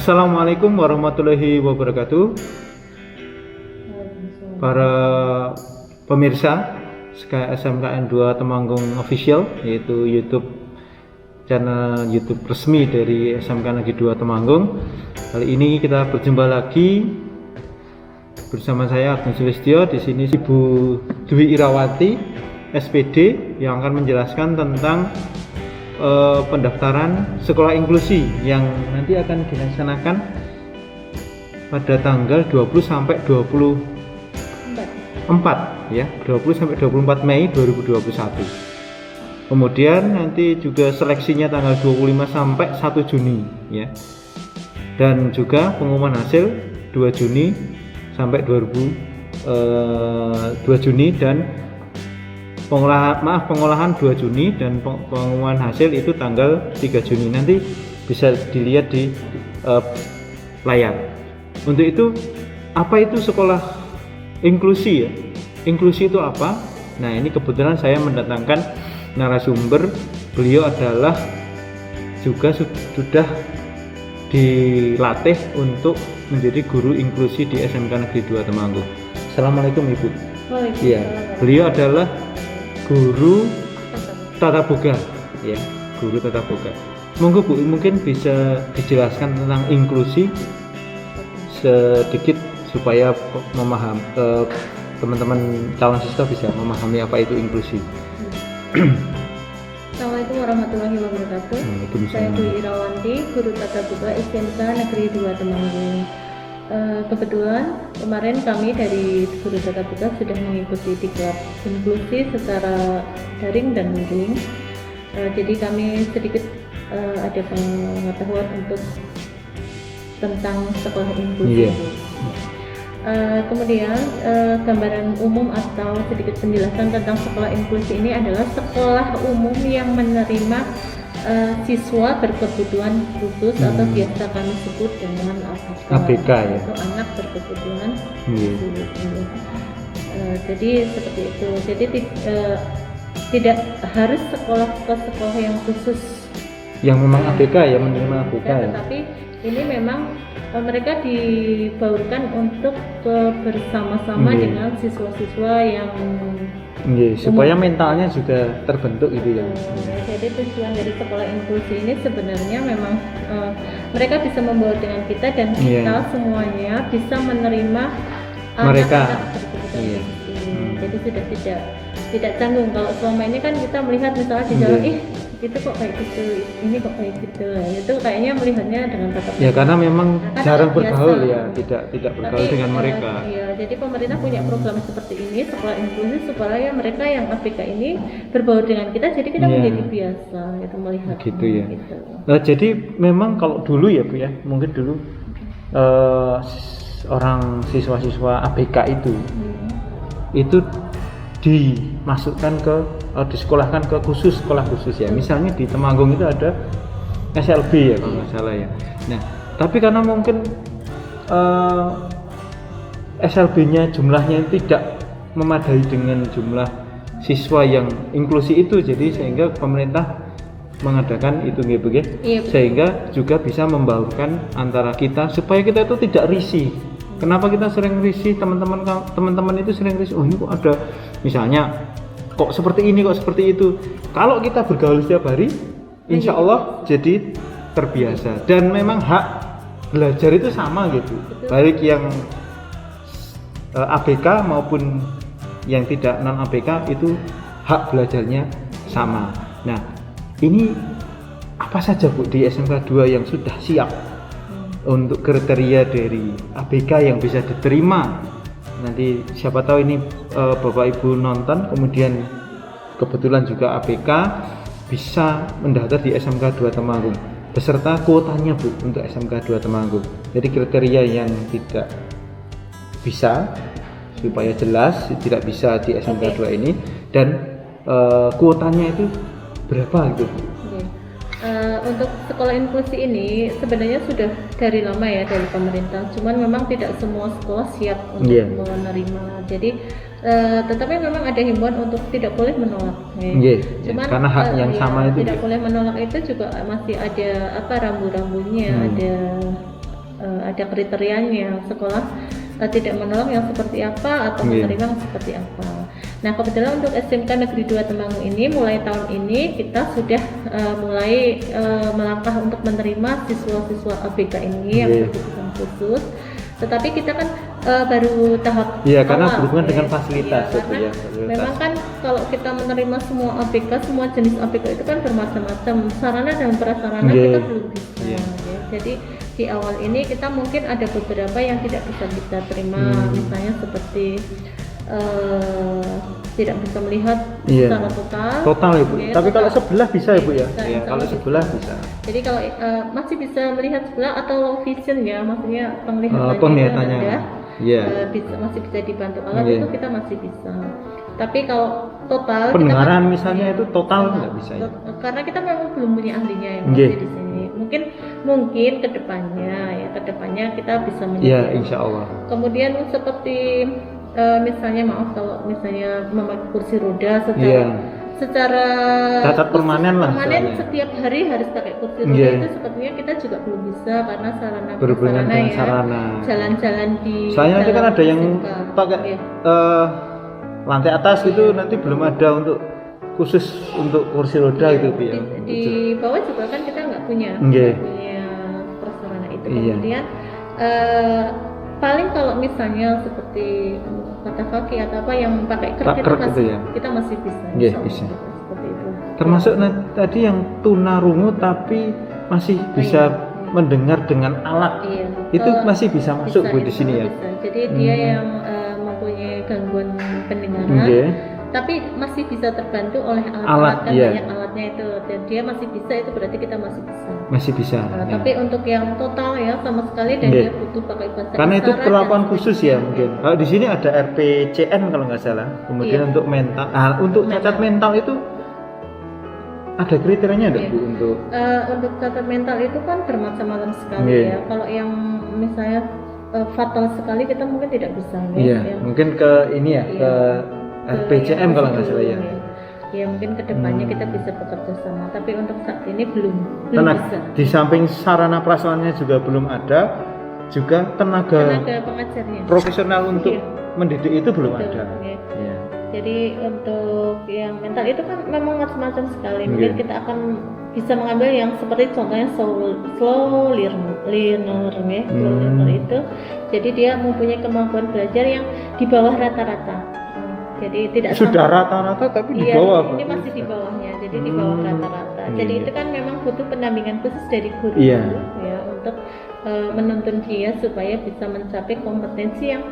Assalamualaikum warahmatullahi wabarakatuh. Para pemirsa SMKN 2 Temanggung Official, yaitu channel YouTube resmi dari SMK Negeri 2 Temanggung. Kali ini kita berjumpa lagi bersama saya Agung Sulistyo. Di sini Ibu Dwi Irawati SPD yang akan menjelaskan tentang pendaftaran sekolah inklusi yang nanti akan dilaksanakan pada tanggal 20 sampai 24 ya, 20 sampai 24 Mei 2021. Kemudian nanti juga seleksinya tanggal 25 sampai 1 Juni ya. Dan juga pengumuman hasil 2 Juni sampai 2 Juni dan pengolahan 2 Juni dan pengumuman hasil itu tanggal 3 Juni. Nanti bisa dilihat di layar. Untuk itu, apa itu sekolah inklusi ya? Inklusi itu apa? Nah, ini kebetulan saya mendatangkan narasumber. Beliau adalah juga sudah dilatih untuk menjadi guru inklusi di SMK Negeri 2 Temanggung. Assalamualaikum Ibu. Iya, beliau adalah guru tata boga ya, guru tata boga. Monggo Bu, mungkin bisa dijelaskan tentang inklusi sedikit supaya memahami teman-teman calon siswa bisa memahami apa itu inklusi. Assalamualaikum warahmatullahi wabarakatuh. Saya Dwi Irawati, guru tata boga SMK Negeri 2 Temanggung. Kebetulan kemarin kami dari guru tata boga sudah mengikuti 3 inklusi secara daring dan luring. Jadi kami sedikit ada pengetahuan untuk tentang sekolah inklusi. Kemudian gambaran umum atau sedikit penjelasan tentang sekolah inklusi ini adalah sekolah umum yang menerima siswa berkebutuhan khusus atau biasa kami sebut dengan ABK ya, itu anak berkebutuhan khusus. Jadi seperti itu. Jadi tidak harus sekolah yang khusus yang memang ABK ya, menerima ABK ya. Tetapi ini memang mereka dibaurkan untuk bersama-sama dengan siswa-siswa yang supaya mentalnya juga terbentuk gitu ya. Jadi tujuan dari sekolah inklusi ini sebenarnya memang mereka bisa membaur dengan kita dan kita semuanya bisa menerima mereka. Jadi sudah tidak canggung. Kalau selama ini kan kita melihat misalnya di jalan, itu kok kayak gitu, ini kok kayak gitu, itu kayaknya melihatnya dengan tatap ya karena memang jarang bergaul biasa. Ya tidak bergaul dengan mereka. Iya, jadi pemerintah punya program seperti ini, sekolah inklusi, supaya mereka yang ABK ini berbaur dengan kita, jadi kita menjadi biasa itu melihat gitu ya. Gitu. Jadi memang kalau dulu ya Bu ya, mungkin dulu orang siswa-siswa ABK itu dimasukkan disekolahkan ke sekolah khusus ya. Misalnya di Temanggung itu ada SLB ya kalau nggak salah ya. Nah, tapi karena mungkin SLB-nya jumlahnya tidak memadai dengan jumlah siswa yang inklusi itu, jadi sehingga pemerintah mengadakan itu gitu ya. Sehingga juga bisa membaurkan antara kita supaya kita itu tidak risih. Kenapa kita sering risih, teman-teman itu sering risih, oh ini kok ada misalnya kok seperti ini, kok seperti itu. Kalau kita bergaul setiap hari, insya Allah jadi terbiasa. Dan memang hak belajar itu sama gitu, baik yang ABK maupun yang tidak non ABK itu hak belajarnya sama. Nah, ini apa saja Bu di SMK 2 yang sudah siap untuk kriteria dari ABK yang bisa diterima? Nanti siapa tahu ini Bapak Ibu nonton, kemudian kebetulan juga ABK bisa mendaftar di SMK 2 Temanggung beserta kuotanya Bu untuk SMK 2 Temanggung. Jadi kriteria yang tidak bisa supaya jelas tidak bisa di SMK 2 ini, dan kuotanya itu berapa gitu Bu? Untuk sekolah inklusi ini sebenarnya sudah dari lama ya dari pemerintah, cuman memang tidak semua sekolah siap untuk menerima. Jadi tetapi memang ada himbauan untuk tidak boleh menolak. Cuman karena hak yang sama itu tidak boleh menolak itu juga masih ada rambu-rambunya, ada ada kriterianya sekolah tidak menolong yang seperti apa atau menerima yang seperti apa. Nah kebetulan untuk SMK Negeri 2 Temanggung ini mulai tahun ini kita sudah mulai melangkah untuk menerima siswa-siswa ABK ini yang berkebutuhan khusus. Tetapi kita kan baru tahap karena awal, berhubungan dengan fasilitas karena memang kan kalau kita menerima semua ABK, semua jenis ABK itu kan bermacam-macam, sarana dan prasarana kita belum bisa ya. Jadi di awal ini kita mungkin ada beberapa yang tidak bisa kita terima, misalnya seperti tidak bisa melihat secara total ya Bu. Tapi kalau sebelah bisa ya Bu ya? Bisa, kalau sebelah bisa. Jadi kalau masih bisa melihat sebelah atau low vision ya, maksudnya penglihatannya bisa, masih bisa dibantu alat itu kita masih bisa. Tapi kalau total pendengaran kita misalnya itu total nggak bisa ya? Karena kita memang belum punya ahlinya yang masih di sini. Mungkin kedepannya kita bisa ya insya Allah. Kemudian seperti misalnya kalau misalnya memakai kursi roda secara cacat permanen setiap hari harus pakai kursi roda itu sepertinya kita juga belum bisa karena berhubungan dengan sarana jalan-jalan di soalnya nanti kan ada yang pakai lantai atas itu nanti belum ada untuk khusus untuk kursi roda itu Bu ya. Di bawah juga kan kita nggak punya prasarana itu. Kemudian paling kalau misalnya seperti kata kaki atau apa yang pakai krek kita masih bisa. Bisa. Seperti itu. Termasuk tadi yang tunarungu tapi masih bisa mendengar dengan alat. Itu masih bisa masuk Bu di sini ya. Bisa. Jadi dia yang mempunyai gangguan pendengaran tapi masih bisa terbantu oleh alat-alat banyak alatnya itu, dan dia masih bisa, itu berarti kita masih bisa. Tapi untuk yang total ya sama sekali dan dia butuh pakai bahasa karena itu perlakuan khusus ya mungkin. Kalau di sini ada RPCM kalau nggak salah. Kemudian untuk mental, untuk cacat mental itu ada kriterianya enggak Bu untuk cacat mental itu kan bermacam-macam sekali ya. Kalau yang misalnya fatal sekali kita mungkin tidak bisa mungkin ke ini ke RPCM kalau nggak salah ya. Ya mungkin kedepannya kita bisa bekerja sama, tapi untuk saat ini belum bisa. Di samping sarana prasarananya juga belum ada, juga tenaga pengajarnya profesional untuk mendidik itu belum ada. Jadi untuk yang mental itu kan memang macam-macam sekali. Mungkin kita akan bisa mengambil yang seperti contohnya slow learner itu. Jadi dia mempunyai kemampuan belajar yang di bawah rata-rata. Jadi tidak sudah rata-rata tapi di bawah. Ini masih di bawahnya. Jadi di bawah rata-rata. Jadi itu kan memang butuh pendampingan khusus dari guru ya untuk menuntun dia supaya bisa mencapai kompetensi yang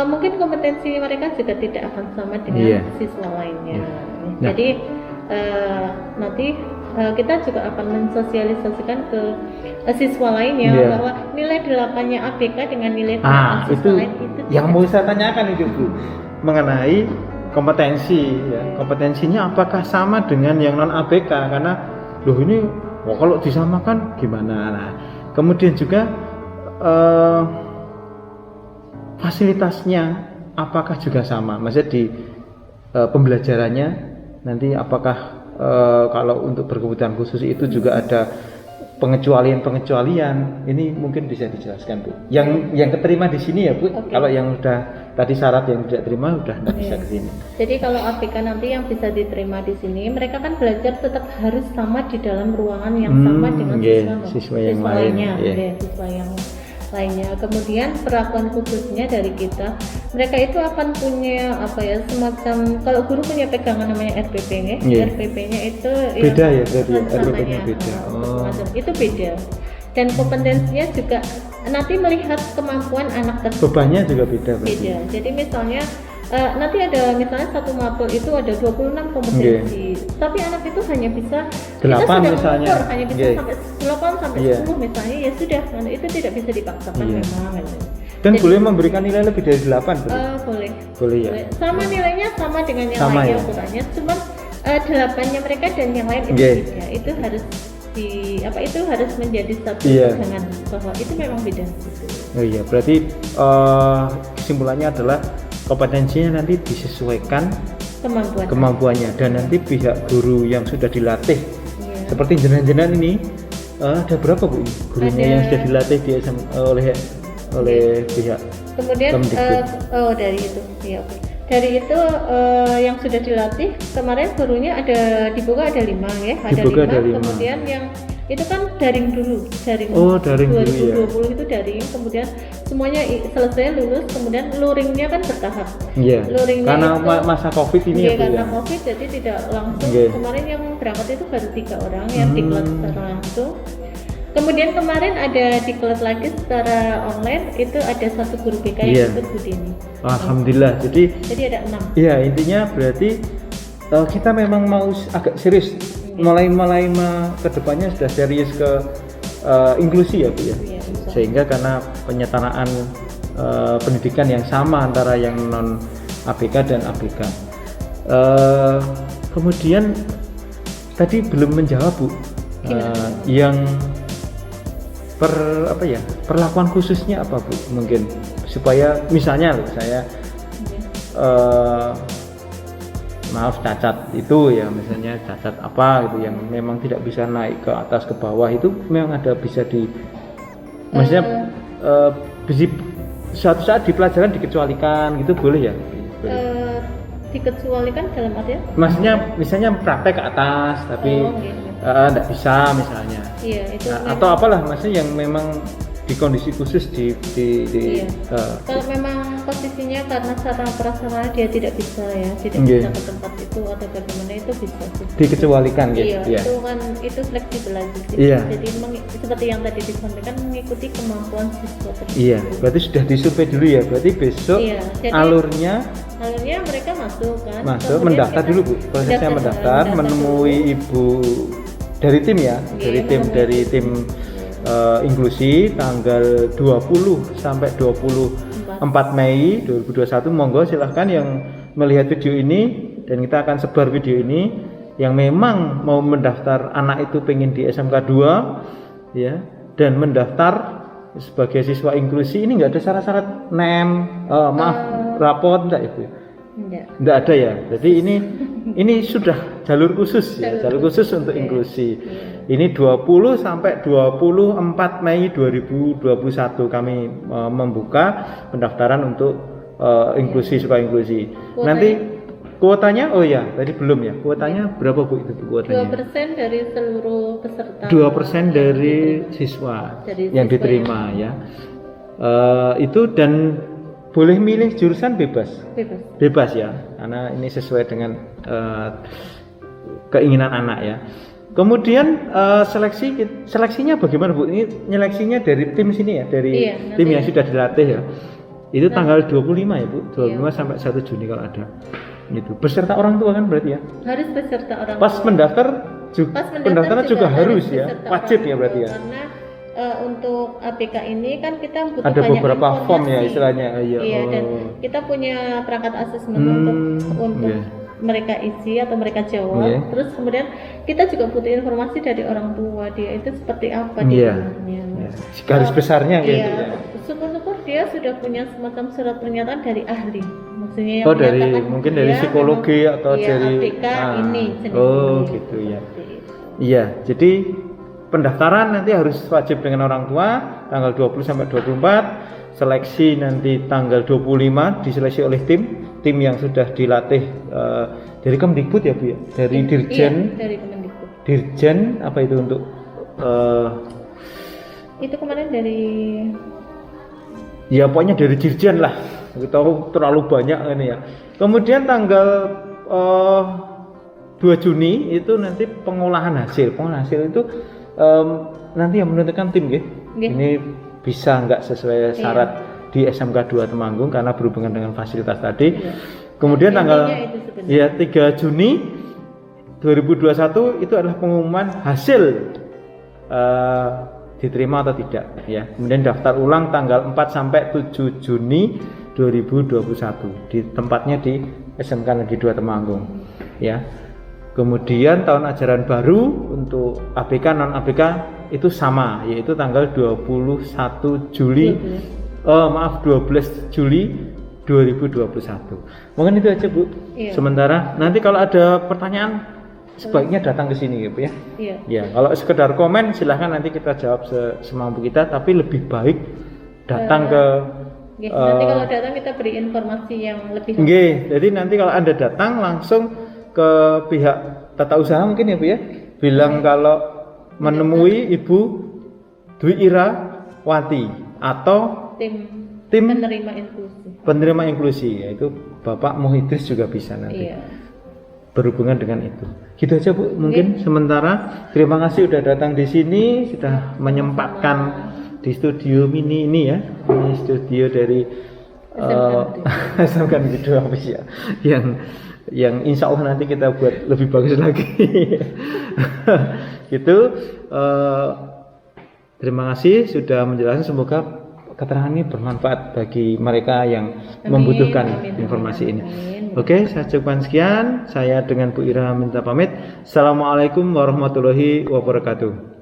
mungkin kompetensi mereka juga tidak akan sama dengan siswa lainnya. Jadi nanti kita juga akan mensosialisasikan ke siswa lainnya bahwa nilai 8-nya ABK dengan nilai 8 siswa lain itu yang mau saya tanyakan itu Bu, mengenai kompetensi kompetensinya apakah sama dengan yang non ABK, karena ini kalau disamakan gimana. Nah kemudian juga fasilitasnya apakah juga sama, maksudnya di pembelajarannya nanti apakah kalau untuk berkebutuhan khusus itu juga ada pengecualian, ini mungkin bisa dijelaskan Bu. Yang keterima di sini ya Bu. Kalau yang udah tadi syarat yang tidak terima udah nggak bisa ke sini. Jadi kalau ABK nanti yang bisa diterima di sini, mereka kan belajar tetap harus sama di dalam ruangan yang sama dengan siswa yang lainnya. Siswa yang lainnya. Kemudian perlakuan khususnya dari kita, mereka itu akan punya semacam, kalau guru punya pegangan namanya RPP RPP-nya itu beda ya berarti RPP-nya beda. Itu beda. Dan kompetensinya juga nanti melihat kemampuan anak tersebut. Bebannya juga beda. Jadi misalnya nanti ada misalnya satu mapel itu ada 26 kompetensi, tapi anak itu hanya bisa 8 misalnya, hanya bisa sampai 8 sampai 10 misalnya, ya sudah, itu tidak bisa dipaksakan memang. Dan boleh memberikan nilai lebih dari 8? Boleh ya. Sama nilainya sama dengan yang lainnya ukurannya, cuma 8-nya mereka dan yang lain itu beda. Itu harus itu harus menjadi satu pegangan bahwa itu memang beda. Berarti kesimpulannya adalah kompetensinya nanti disesuaikan kemampuannya, dan nanti pihak guru yang sudah dilatih seperti jenengan ini Ada berapa Bu ini gurunya yang sudah dilatih di oleh pihak Kemudian Kemdikbud? dari itu, ya oke. Dari itu yang sudah dilatih kemarin gurunya ada dibuka ada 5 ya, Dibuka ada 5. Kemudian yang itu kan daring dulu, daring. Daring 2020 dulu ya. itu daring, kemudian semuanya selesai lulus, kemudian luringnya kan bertahap. Iya. Luringnya Karena itu, masa Covid ini ya Bu karena ya. Covid jadi tidak langsung. Oke. Kemarin yang berangkat itu baru 3 orang yang diklat secara langsung. Kemudian kemarin ada diklat lagi secara online, itu ada 1 guru BK yang ikut Bu Dini. Alhamdulillah. Jadi ada 6. ya intinya berarti kita memang mau agak serius mulai kedepannya sudah serius ke inklusi ya Bu ya. Iya, Sehingga karena penyetaraan pendidikan yang sama antara yang non ABK dan ABK. Kemudian tadi belum menjawab Bu, yang perlakuan khususnya apa Bu, mungkin supaya misalnya saya maaf cacat itu ya, misalnya cacat apa gitu yang memang tidak bisa naik ke atas ke bawah, itu memang ada bisa maksudnya suatu saat di pelajaran dikecualikan gitu, boleh ya? Dikecualikan dalam artian? Maksudnya misalnya praktek ke atas tapi enggak bisa misalnya. Iya, itu atau apalah maksudnya yang memang di kondisi khusus iya. Kalau memang posisinya karena sarana prasarana dia tidak bisa ya, tidak bisa ke tempat itu atau bagaimana, itu bisa dikecualikan gitu. Iya, itu kan itu fleksibel aja sih. Iya. Jadi seperti yang tadi disampaikan, mengikuti kemampuan siswa tersebut. Iya, berarti sudah disurvei dulu ya. Berarti besok jadi, alurnya mereka masuk kan. Masuk, mendaftar dulu Bu. Prosesnya mendaftar, menemui ibu dari tim ya, dari tim inklusi tanggal 20 sampai 24 Mei 2021. Monggo silahkan yang melihat video ini, dan kita akan sebar video ini yang memang mau mendaftar anak itu pengen di SMK 2 ya, dan mendaftar sebagai siswa inklusi. Ini enggak ada syarat-syarat rapot enggak Ibu? Enggak ada ya. Jadi ini sudah jalur khusus ya, jalur khusus untuk inklusi. Ini 20 sampai 24 Mei 2021 kami membuka pendaftaran untuk inklusi, siswa inklusi. Nanti kuotanya tadi belum ya. Kuotanya berapa Bu itu kuotanya? 2% dari seluruh peserta. 2% dari siswa yang diterima ya. Itu, dan boleh milih jurusan bebas ya, karena ini sesuai dengan keinginan anak ya. Kemudian seleksinya bagaimana Bu? Ini nyeleksinya dari tim sini ya, dari tim yang sudah dilatih ya. Itu tanggal 25 ya Bu, 25 sampai 1 Juni kalau ada. Itu beserta orang tua kan berarti ya? Harus beserta orang tua. pendaftar pendaftaran juga harus ya, wajib ya berarti ya. Karena untuk ABK ini kan kita butuh ada banyak beberapa informasi. form ya istilahnya. Iya, dan kita punya perangkat asesmen untuk mereka isi atau mereka jawab. Terus kemudian kita juga butuh informasi dari orang tua, dia itu seperti apa di rumahnya. Garis besarnya gitu ya. Syukur-syukur dia sudah punya semacam surat pernyataan dari ahli. Maksudnya yang dari mungkin dari psikologi atau dari ABK ini gitu ya. Iya, jadi pendaftaran nanti harus wajib dengan orang tua tanggal 20 sampai 24. Seleksi nanti tanggal 25 diseleksi oleh tim yang sudah dilatih dari Kemdikbud ya Bu ya, dari Dirjen. Dari Kemdikbud. Dirjen apa itu untuk itu kemarin dari ya pokoknya dari Dirjen lah. Kita tahu terlalu banyak ini ya. Kemudian tanggal 2 Juni itu nanti pengolahan hasil. Pengolahan hasil itu nanti yang menentukan tim nggih. Ini bisa nggak sesuai syarat di SMK 2 Temanggung karena berhubungan dengan fasilitas tadi. Kemudian tanggal 3 Juni 2021 itu adalah pengumuman hasil diterima atau tidak ya. Kemudian daftar ulang tanggal 4 sampai 7 Juni 2021 di tempatnya di SMK Negeri 2 Temanggung ya. Kemudian tahun ajaran baru untuk ABK non ABK itu sama, yaitu tanggal 12 Juli 2021. Mungkin itu aja Bu. Sementara nanti kalau ada pertanyaan sebaiknya datang ke sini gitu ya. Iya. Ya, kalau sekedar komen silahkan nanti kita jawab semampu kita, tapi lebih baik datang ke Oke, nanti kalau datang kita beri informasi yang lebih lengkap. Nggih, jadi nanti kalau Anda datang langsung ke pihak tata usaha mungkin ya Bu ya, bilang kalau menemui Ibu Dwi Ira Wati atau tim tim penerima inklusi. penerima inklusi, yaitu Bapak Muhidris juga bisa nanti Iya. berhubungan dengan itu. Gitu aja Bu, mungkin sementara. Terima kasih sudah datang di sini, sudah menyempatkan di studio mini ini ya, ini studio dari SMK Negeri 2 Official yang insya Allah nanti kita buat lebih bagus lagi. Gitu. Terima kasih sudah menjelaskan, semoga keterangan ini bermanfaat bagi mereka yang membutuhkan informasi ini. Oke, saya cukupkan sekian. Saya dengan Bu Ira minta pamit. Assalamualaikum warahmatullahi wabarakatuh.